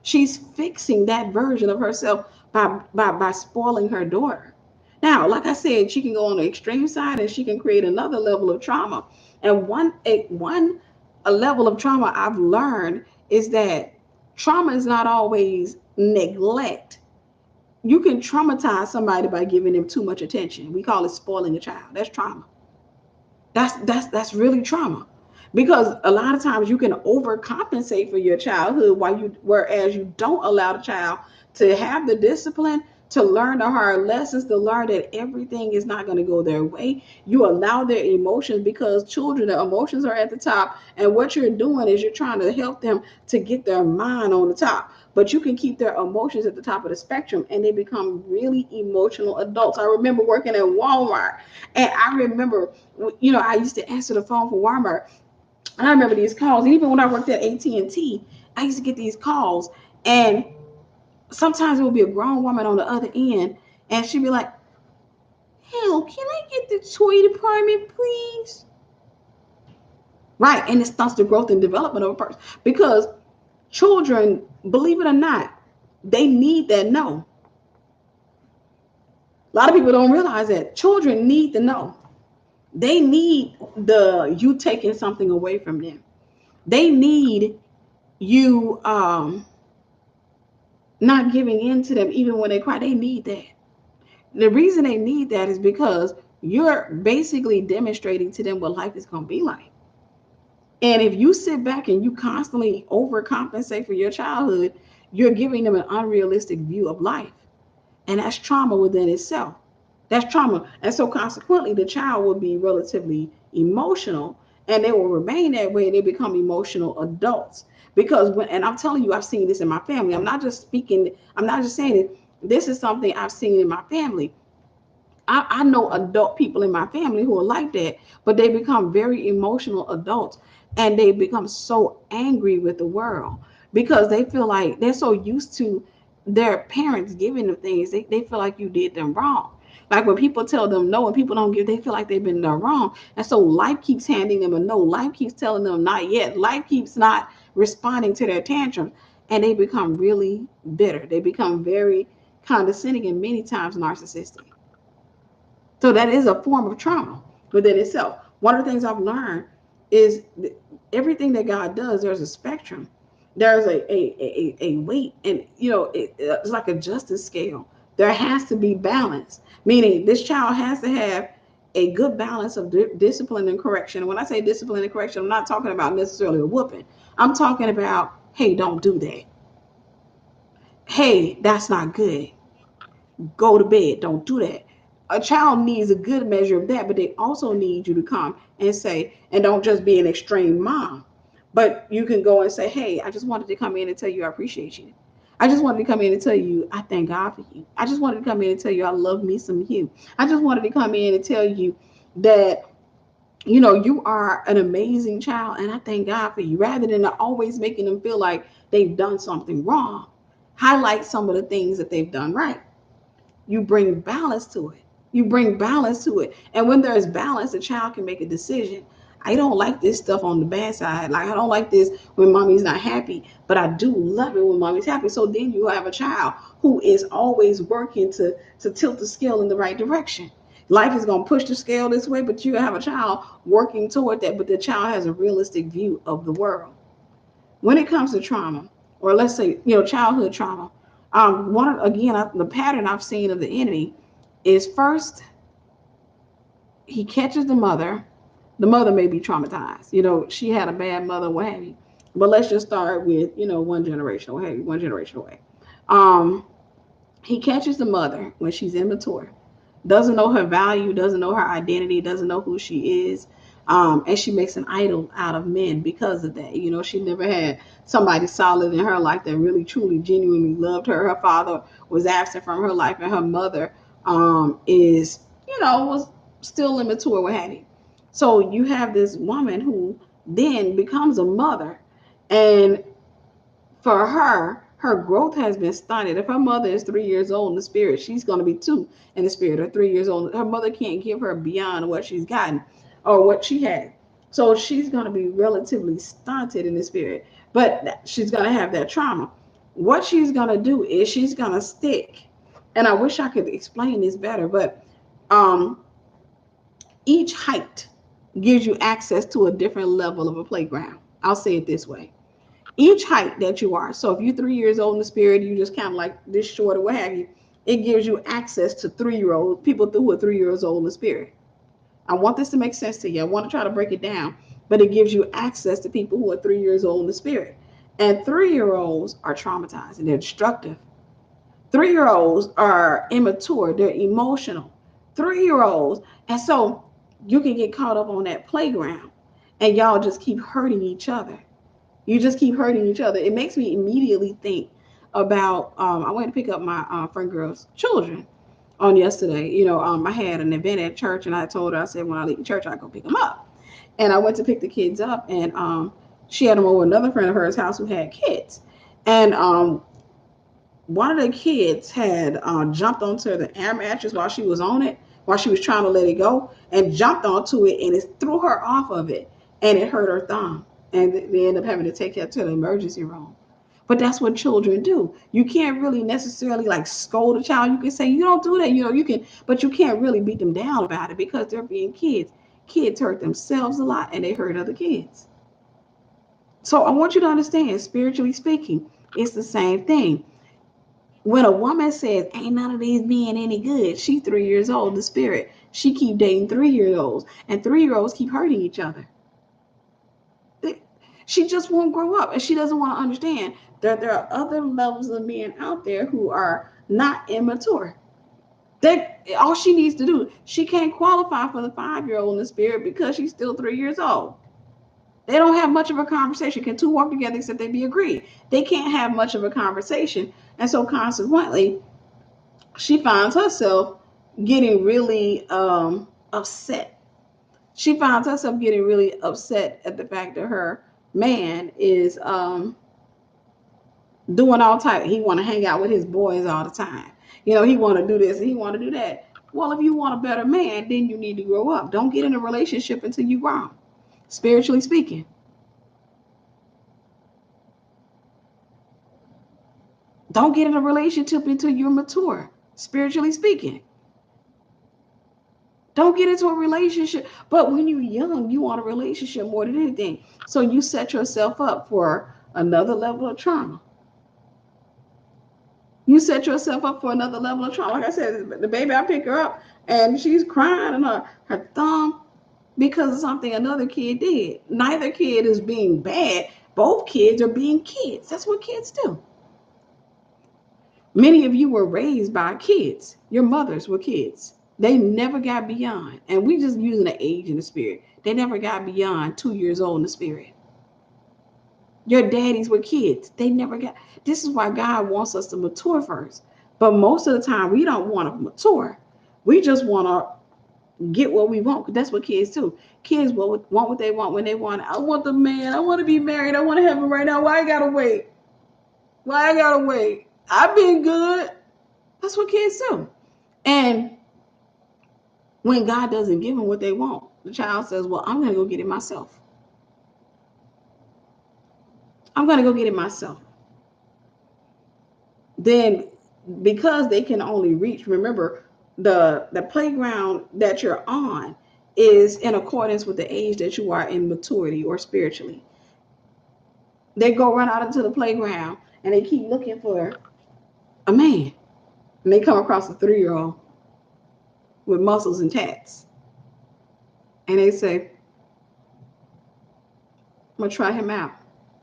She's fixing that version of herself by spoiling her daughter. Now, like I said, she can go on the extreme side and she can create another level of trauma. And one a level of trauma I've learned is that trauma is not always neglect. You can traumatize somebody by giving them too much attention. We call it spoiling a child. That's trauma. That's really trauma, because a lot of times you can overcompensate for your childhood, whereas you don't allow the child to have the discipline, to learn the hard lessons, to learn that everything is not going to go their way. You allow their emotions, because children, their emotions are at the top, and what you're doing is you're trying to help them to get their mind on the top. But you can keep their emotions at the top of the spectrum, and they become really emotional adults. I remember working at Walmart, and I remember, I used to answer the phone for Walmart, and I remember these calls. And even when I worked at AT&T, I used to get these calls, and sometimes it would be a grown woman on the other end, and she'd be like, "Hell, can I get the toy department, please?" Right, and it stunts the growth and development of a person, because children, believe it or not, they need that no. A lot of people don't realize that children need the no. They need you taking something away from them. They need you not giving in to them even when they cry. They need that. The reason they need that is because you're basically demonstrating to them what life is going to be like. And if you sit back and you constantly overcompensate for your childhood, you're giving them an unrealistic view of life. And that's trauma within itself. That's trauma. And so consequently, the child will be relatively emotional, and they will remain that way, and they become emotional adults. Because and I'm telling you, I've seen this in my family. I'm not just saying it. This is something I've seen in my family. I know adult people in my family who are like that, but they become very emotional adults, and they become so angry with the world, because they feel like they're so used to their parents giving them things. They feel like you did them wrong. Like when people tell them no and people don't give, they feel like they've been done wrong. And so life keeps handing them a no. Life keeps telling them not yet. Life keeps not responding to their tantrums. And they become really bitter. They become very condescending and many times narcissistic. So that is a form of trauma within itself. One of the things I've learned is everything that God does, there's a spectrum. There's a weight, and it's like a justice scale. There has to be balance, meaning this child has to have a good balance of discipline and correction. And when I say discipline and correction, I'm not talking about necessarily a whooping. I'm talking about, hey, don't do that. Hey, that's not good. Go to bed. Don't do that. A child needs a good measure of that, but they also need you to come and say, and don't just be an extreme mom, but you can go and say, hey, I just wanted to come in and tell you I appreciate you. I just wanted to come in and tell you I thank God for you. I just wanted to come in and tell you I love me some you. I just wanted to come in and tell you that you are an amazing child, and I thank God for you, rather than always making them feel like they've done something wrong. Highlight some of the things that they've done right. You bring balance to it. You bring balance to it. And when there's balance, the child can make a decision. I don't like this stuff on the bad side. Like I don't like this when mommy's not happy, but I do love it when mommy's happy. So then you have a child who is always working to tilt the scale in the right direction. Life is going to push the scale this way, but you have a child working toward that. But the child has a realistic view of the world. When it comes to trauma, or let's say childhood trauma, the pattern I've seen of the enemy is first he catches the mother. The mother may be traumatized. She had a bad mother, what have you. But let's just start with one generation, what have you, one generation away. Um, he catches the mother when she's immature, doesn't know her value, doesn't know her identity, doesn't know who she is. And she makes an idol out of men because of that. She never had somebody solid in her life that really, truly, genuinely loved her. Her father was absent from her life, and her mother was still immature, what have you. So you have this woman who then becomes a mother, and for her growth has been stunted. If her mother is 3 years old in the spirit, she's going to be 2 in the spirit, or 3 years old. Her mother can't give her beyond what she's gotten or what she had. So she's going to be relatively stunted in the spirit, but she's going to have that trauma. What she's going to do is she's going to stick, and I wish I could explain this better, but um, each height gives you access to a different level of a playground. I'll say it this way. Each height that you are. So if you're 3 years old in the spirit, you just kind of like this short or what have you, it gives you access to 3-year-old people who are 3 years old in the spirit. I want this to make sense to you. I want to try to break it down, but it gives you access to people who are 3 years old in the spirit. And 3-year-olds are traumatized and they're destructive. 3-year-olds are immature, they're emotional. 3-year-olds, and so you can get caught up on that playground and y'all just keep hurting each other. You just keep hurting each other. It makes me immediately think about I went to pick up my friend girl's children on yesterday. I had an event at church, and I told her, I said, when I leave church, I go pick them up. And I went to pick the kids up, and she had them over another friend of hers house who had kids. And one of the kids had jumped onto the air mattress while she was on it, while she was trying to let it go, and jumped onto it, and it threw her off of it, and it hurt her thumb. And they end up having to take her to the emergency room. But that's what children do. You can't really necessarily like scold a child. You can say, you don't do that. You can, but you can't really beat them down about it because they're being kids. Kids hurt themselves a lot and they hurt other kids. So I want you to understand, spiritually speaking, it's the same thing. When a woman says, ain't none of these being any good, she's 3 years old, the spirit. She keep dating 3-year-olds, and 3-year-olds keep hurting each other. She just won't grow up, and she doesn't want to understand that there are other levels of men out there who are not immature. That all she needs to do, she can't qualify for the 5-year-old in the spirit because she's still 3 years old. They don't have much of a conversation. Can two walk together except they be agreed? They can't have much of a conversation, and so consequently, she finds herself getting really upset. She finds herself getting really upset at the fact that her man is doing all type. He want to hang out with his boys all the time. He want to do this and he want to do that. Well, if you want a better man, then you need to grow up. Don't get in a relationship until you grow, spiritually speaking. Don't get in a relationship until you're mature, spiritually speaking. Don't get into a relationship. But when you're young, you want a relationship more than anything. So you set yourself up for another level of trauma. You set yourself up for another level of trauma. Like I said, the baby, I pick her up and she's crying and her thumb because of something another kid did. Neither kid is being bad. Both kids are being kids. That's what kids do. Many of you were raised by kids. Your mothers were kids. They never got beyond, and we just using the age in the spirit. They never got beyond 2 years old in the spirit. Your daddies were kids. They never got. This is why God wants us to mature first. But most of the time, we don't want to mature. We just want to get what we want. That's what kids do. Kids want what they want when they want it. I want the man. I want to be married. I want to have him right now. Why I gotta wait? Why I gotta wait? I've been good. That's what kids do. And when God doesn't give them what they want, The child says, well, I'm going to go get it myself. I'm going to go get it myself. Then, because they can only reach, remember, the playground that you're on is in accordance with the age that you are in maturity or spiritually. They go run out into the playground and they keep looking for a man. And they come across a 3-year-old with muscles and tats. And they say, I'm going to try him out.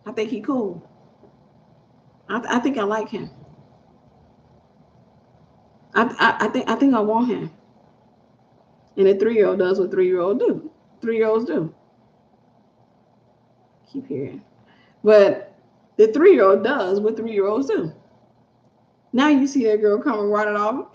I think he cool. I think I like him. I think I want him. And a 3-year-old does what 3-year-olds do. 3-year-olds do. Keep hearing. But the 3-year-old does what 3-year-olds do. Now you see that girl coming running off.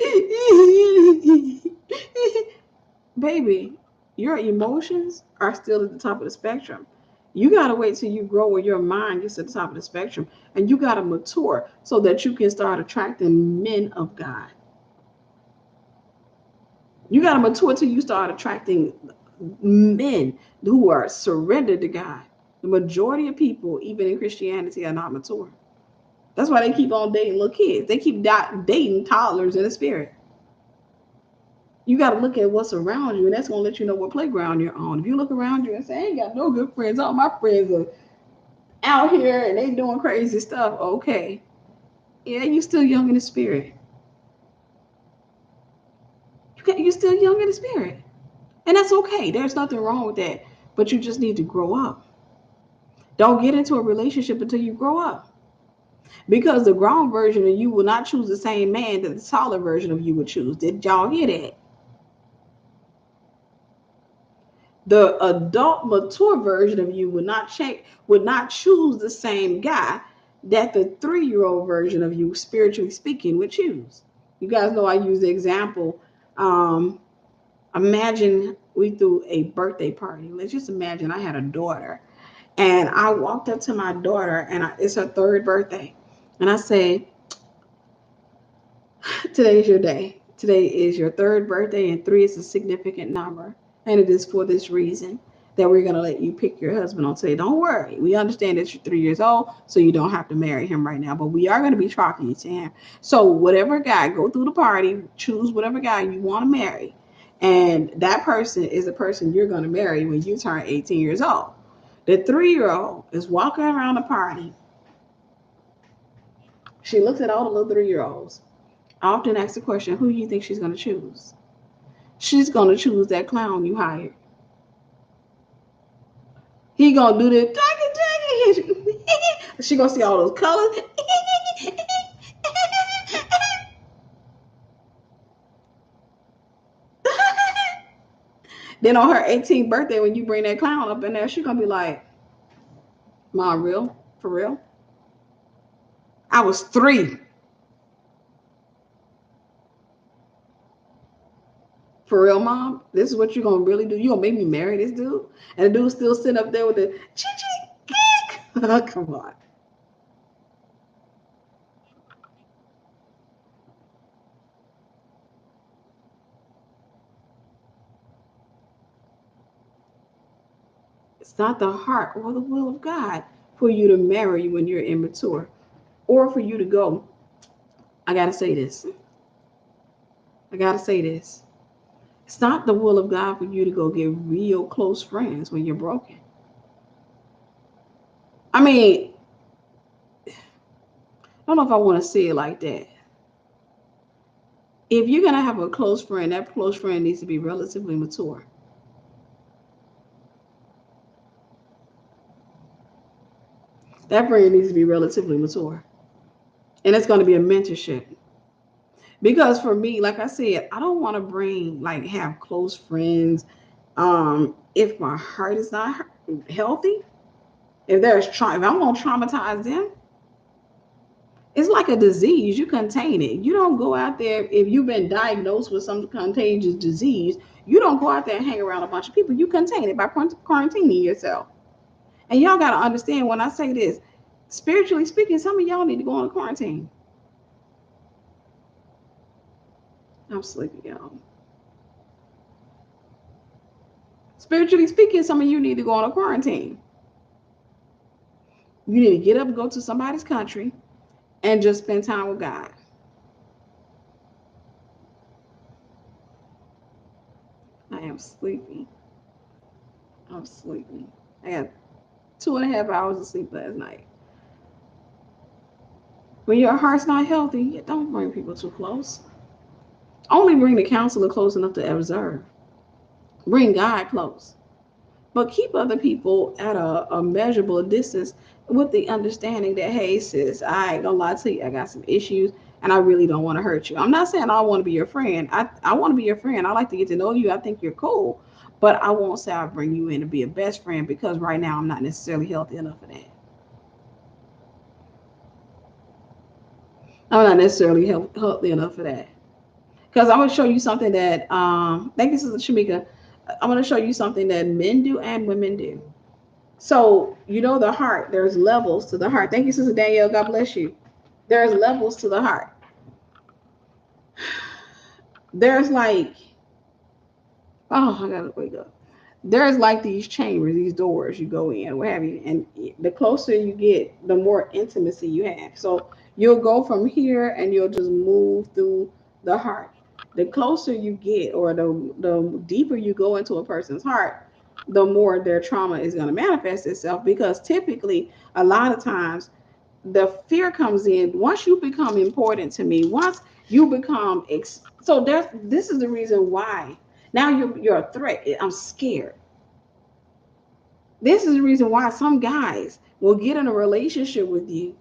Baby, your emotions are still at the top of the spectrum. You got to wait till you grow where your mind gets to the top of the spectrum. And you got to mature so that you can start attracting men of God. You got to mature till you start attracting men who are surrendered to God. The majority of people, even in Christianity, are not mature. That's why they keep on dating little kids. They keep dating toddlers in the spirit. You got to look at what's around you, and that's going to let you know what playground you're on. If you look around you and say, I ain't got no good friends, all my friends are out here and they doing crazy stuff, okay. Yeah, you still young in the spirit. You're still young in the spirit. And that's okay. There's nothing wrong with that. But you just need to grow up. Don't get into a relationship until you grow up. Because the grown version of you will not choose the same man that the taller version of you would choose. Did y'all hear that? The adult, mature version of you would not choose the same guy that the 3-year-old version of you, spiritually speaking, would choose. You guys know I use the example. Imagine we threw a birthday party. Let's just imagine I had a daughter, and I walked up to my daughter, and it's her 3rd birthday, and I say, today's your day. Today is your 3rd birthday, and 3 is a significant number. And it is for this reason that we're going to let you pick your husband on today. Don't worry. We understand that you're 3 years old, so you don't have to marry him right now. But we are going to be talking you to him. So whatever guy, go through the party, choose whatever guy you want to marry. And that person is the person you're going to marry when you turn 18 years old. The 3-year-old is walking around the party. She looks at all the little 3-year-olds. I often ask the question, who do you think she's going to choose? She's going to choose that clown you hired. He going to do the she going to see all those colors. Then on her 18th birthday, when you bring that clown up in there, she's going to be like, Mom, real? For real? I was 3. For real, Mom? This is what you're going to really do? You going to make me marry this dude? And the dude's still sitting up there with the come on. It's not the heart or the will of God for you to marry when you're immature, or for you to go. I got to say this. I got to say this. It's not the will of God for you to go get real close friends when you're broken. I mean, I don't know if I want to say it like that. If you're going to have a close friend, that close friend needs to be relatively mature. That friend needs to be relatively mature. And it's going to be a mentorship. Because for me, like I said, I don't want to have close friends if my heart is not healthy. If I'm going to traumatize them, it's like a disease. You contain it. You don't go out there, if you've been diagnosed with some contagious disease, you don't go out there and hang around a bunch of people. You contain it by quarantining yourself. And y'all got to understand when I say this, spiritually speaking, some of y'all need to go on a quarantine. I'm sleepy, y'all. Spiritually speaking, some of you need to go on a quarantine. You need to get up and go to somebody's country and just spend time with God. I am sleepy. I'm sleepy. I got 2.5 hours of sleep last night. When your heart's not healthy, don't bring people too close. Only bring the counselor close enough to observe. Bring God close. But keep other people at a measurable distance with the understanding that, hey, sis, I ain't gonna lie to you, I got some issues and I really don't want to hurt you. I'm not saying I want to be your friend. I want to be your friend. I like to get to know you. I think you're cool. But I won't say I'll bring you in to be a best friend because right now I'm not necessarily healthy enough for that. I'm not necessarily healthy enough for that. Because I'm going to show you something that, thank you, Sister Shamika. I'm going to show you something that men do and women do. So, the heart, there's levels to the heart. Thank you, Sister Danielle. God bless you. There's levels to the heart. There's like, oh, I got to wake up. There's like these chambers, these doors you go in, what have you. And the closer you get, the more intimacy you have. So you'll go from here and you'll just move through the heart. The closer you get, or the deeper you go into a person's heart, the more their trauma is going to manifest itself. Because typically, a lot of times, the fear comes in once you become important to me. Once you become so this is the reason why now you're a threat. I'm scared. This is the reason why some guys will get in a relationship with you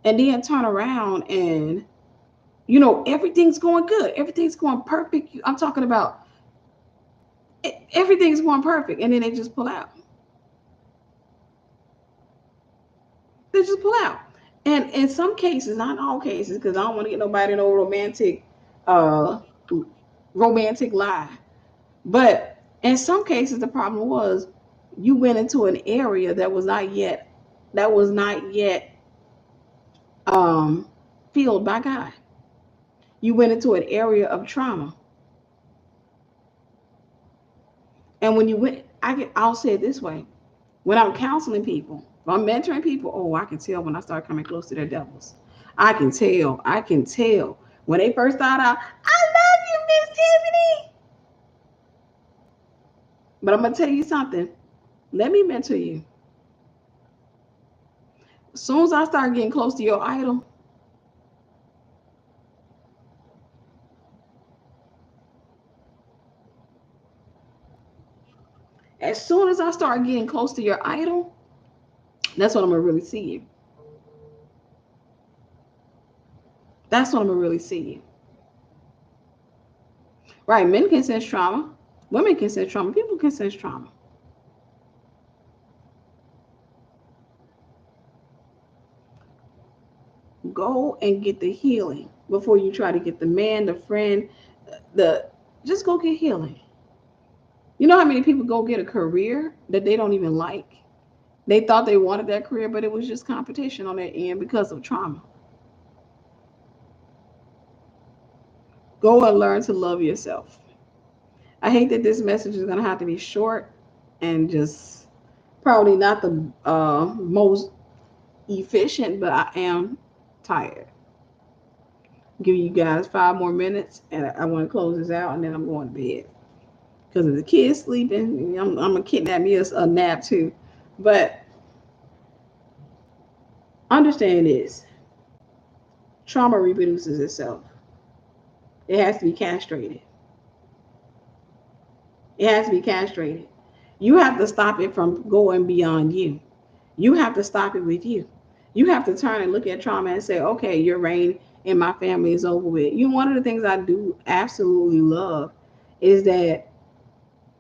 and then turn around and everything's going good, everything's going perfect. I'm talking about everything's going perfect, and then they just pull out. They just pull out. And in some cases, not all cases, because I don't want to get nobody no uh romantic lie. But in some cases, the problem was you went into an area that was not yet um filled by God. You went into an area of trauma. And when you went, I'll say it this way. When I'm counseling people, if I'm mentoring people, oh, I can tell when I start coming close to their devils. I can tell. I can tell. When they first start out, I love you, Miss Tiffany. But I'm going to tell you something. Let me mentor you. As soon as I start getting close to your idol, as soon as I start getting close to your idol, that's when I'm going to really see you. That's when I'm going to really see you. Right? Men can sense trauma. Women can sense trauma. People can sense trauma. Go and get the healing before you try to get the man, the friend, the just go get healing. You know how many people go get a career that they don't even like? They thought they wanted that career, but it was just competition on their end because of trauma. Go and learn to love yourself. I hate that this message is going to have to be short and just probably not the most efficient, but I am tired. Give you guys 5 more minutes, and I want to close this out, and then I'm going to bed. Because if the kid's sleeping, I'm going to kidnap me a nap too. But understand this. Trauma reproduces itself. It has to be castrated. It has to be castrated. You have to stop it from going beyond you. You have to stop it with you. You have to turn and look at trauma and say, okay, your reign in my family is over with. One of the things I do absolutely love is that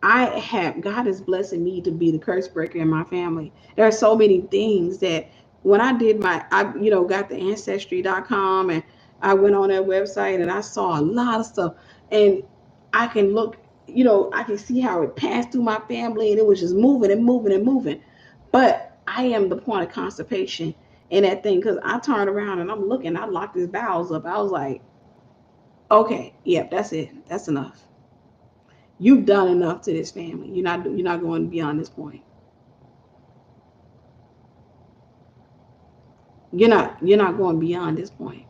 God is blessing me to be the curse breaker in my family. There are so many things that when I did got the ancestry.com, and I went on that website and I saw a lot of stuff, and I can look, I can see how it passed through my family, and it was just moving and moving and moving. But I am the point of constipation in that thing, because I turned around and I'm looking, I locked his bowels up. I was like, okay, yep, that's it. That's enough. You've done enough to this family. You're not going beyond this point. You're not going beyond this point.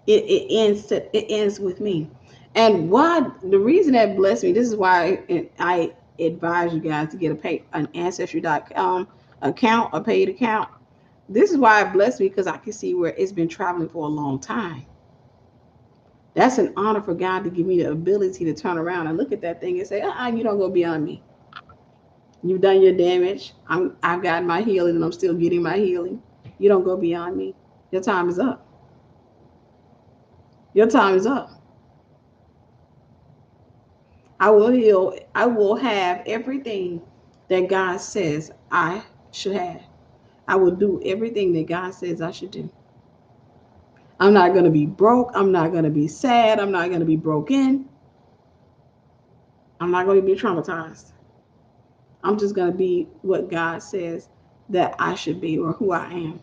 It ends with me. And why the reason that blessed me, this is why I advise you guys to get an ancestry.com account, a paid account. This is why it blessed me, because I can see where it's been traveling for a long time. That's an honor for God to give me the ability to turn around and look at that thing and say, you don't go beyond me. You've done your damage. I've gotten my healing and I'm still getting my healing. You don't go beyond me. Your time is up. Your time is up. I will heal. I will have everything that God says I should have. I will do everything that God says I should do. I'm not going to be broke. I'm not going to be sad. I'm not going to be broken. I'm not going to be traumatized. I'm just going to be what God says that I should be, or who I am.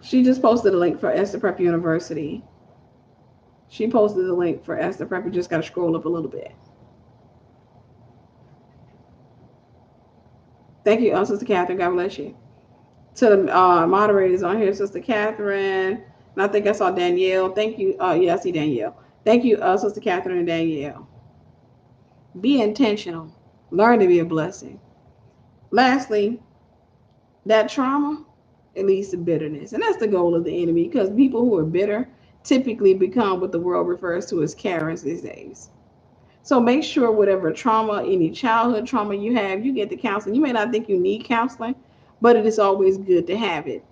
She just posted a link for Esther Prep University. She posted the link for Esther Prep. You just got to scroll up a little bit. Thank you, Sister Catherine. God bless you. To the moderators on here, Sister Catherine, and I think I saw Danielle. Thank you. Yeah, I see Danielle. Thank you, Sister Catherine and Danielle. Be intentional. Learn to be a blessing. Lastly, that trauma, it leads to bitterness. And that's the goal of the enemy, because people who are bitter typically become what the world refers to as Karens these days. So make sure whatever trauma, any childhood trauma you have, you get the counseling. You may not think you need counseling, but it is always good to have it.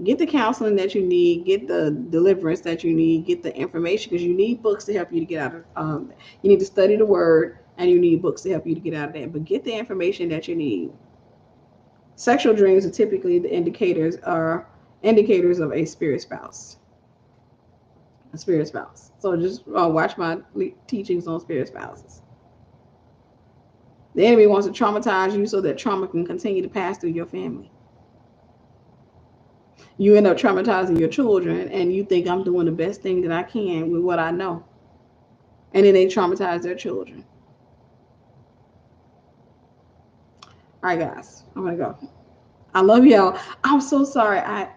Get the counseling that you need, get the deliverance that you need, get the information, because you need books to help you to get out of you need to study the word, and you need books to help you to get out of that. But get the information that you need. Sexual dreams are typically the indicators of a spirit spouse. A spirit spouse. So just watch my teachings on spirit spouses. The enemy wants to traumatize you so that trauma can continue to pass through your family. You end up traumatizing your children, and you think I'm doing the best thing that I can with what I know. And then they traumatize their children. All right, guys, I'm going to go. I love y'all. I'm so sorry. I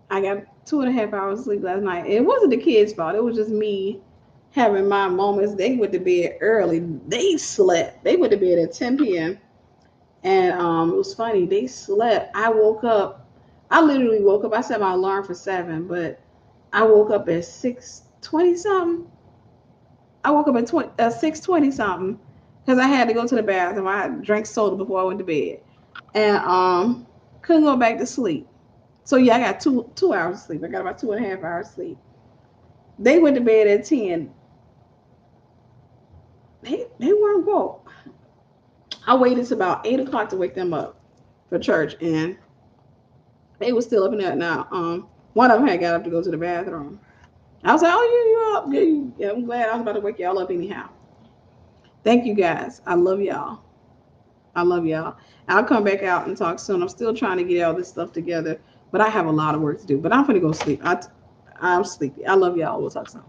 got 2.5 hours sleep last night. It wasn't the kids' fault. It was just me having my moments. They went to bed early. They slept. They went to bed at 10 p.m. And it was funny. They slept. I woke up. I literally woke up. I set my alarm for 7, but I woke up at 6:20 something. I woke up at 6:20 something, because I had to go to the bathroom. I drank soda before I went to bed, and couldn't go back to sleep. So yeah, I got 2 hours of sleep. I got about 2.5 hours sleep. They went to bed at 10. They weren't woke. I waited till about 8 o'clock to wake them up for church, and they were still up in there. Now, one of them had got up to go to the bathroom. I was like, "Oh, you're up. Yeah, I'm glad I was about to wake y'all up anyhow." Thank you, guys. I love y'all. I love y'all. I'll come back out and talk soon. I'm still trying to get all this stuff together, but I have a lot of work to do. But I'm gonna go sleep. I'm sleepy. I love y'all. We'll talk soon.